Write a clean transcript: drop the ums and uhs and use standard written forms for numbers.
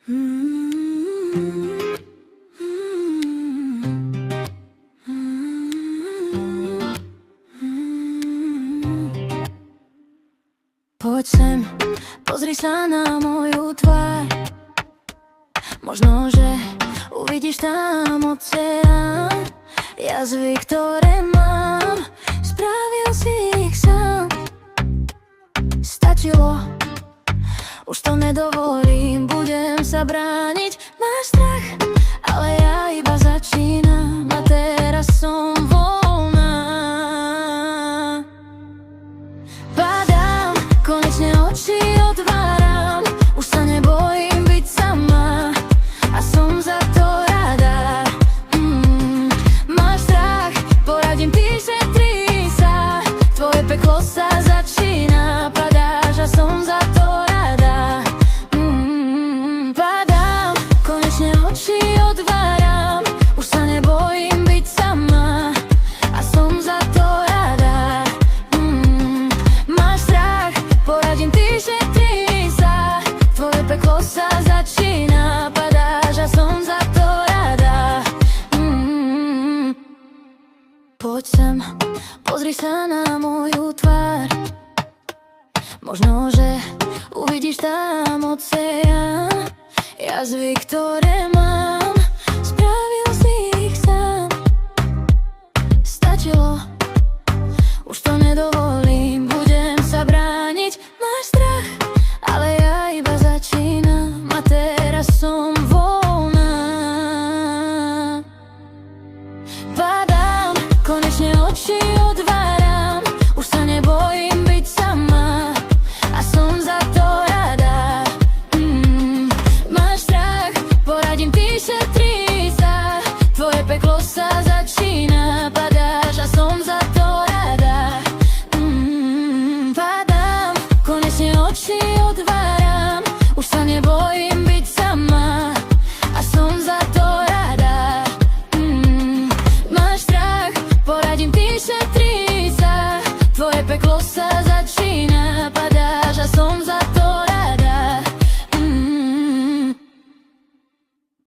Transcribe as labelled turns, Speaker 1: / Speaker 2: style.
Speaker 1: Poď sem, pozri sa na moju tvár. Možno, že uvidíš tam oceán. Jazvy, ktoré mám, spravil si ich sám. Stačilo, už to nedovolím, budem sa brániť. Máš strach, ale ja iba začínam a teraz som voľná. Padám, konečne oči otváram, už sa nebojím byť sama a som za to rada. Máš strach, poradím ti, šetri sa, tvoje peklo sa začína, padáš a som za to rada. Padám, konečne oči otváram, už sa nebojím byť sama a som za to rada. Máš strach, poradím ti, šetri sa, tvoje peklo sa začína, padáš a som za to rada. Poď sem, pozri sa na moju tvár. Možno, že uvidíš tam oceán. Jazvy, ktoré mám,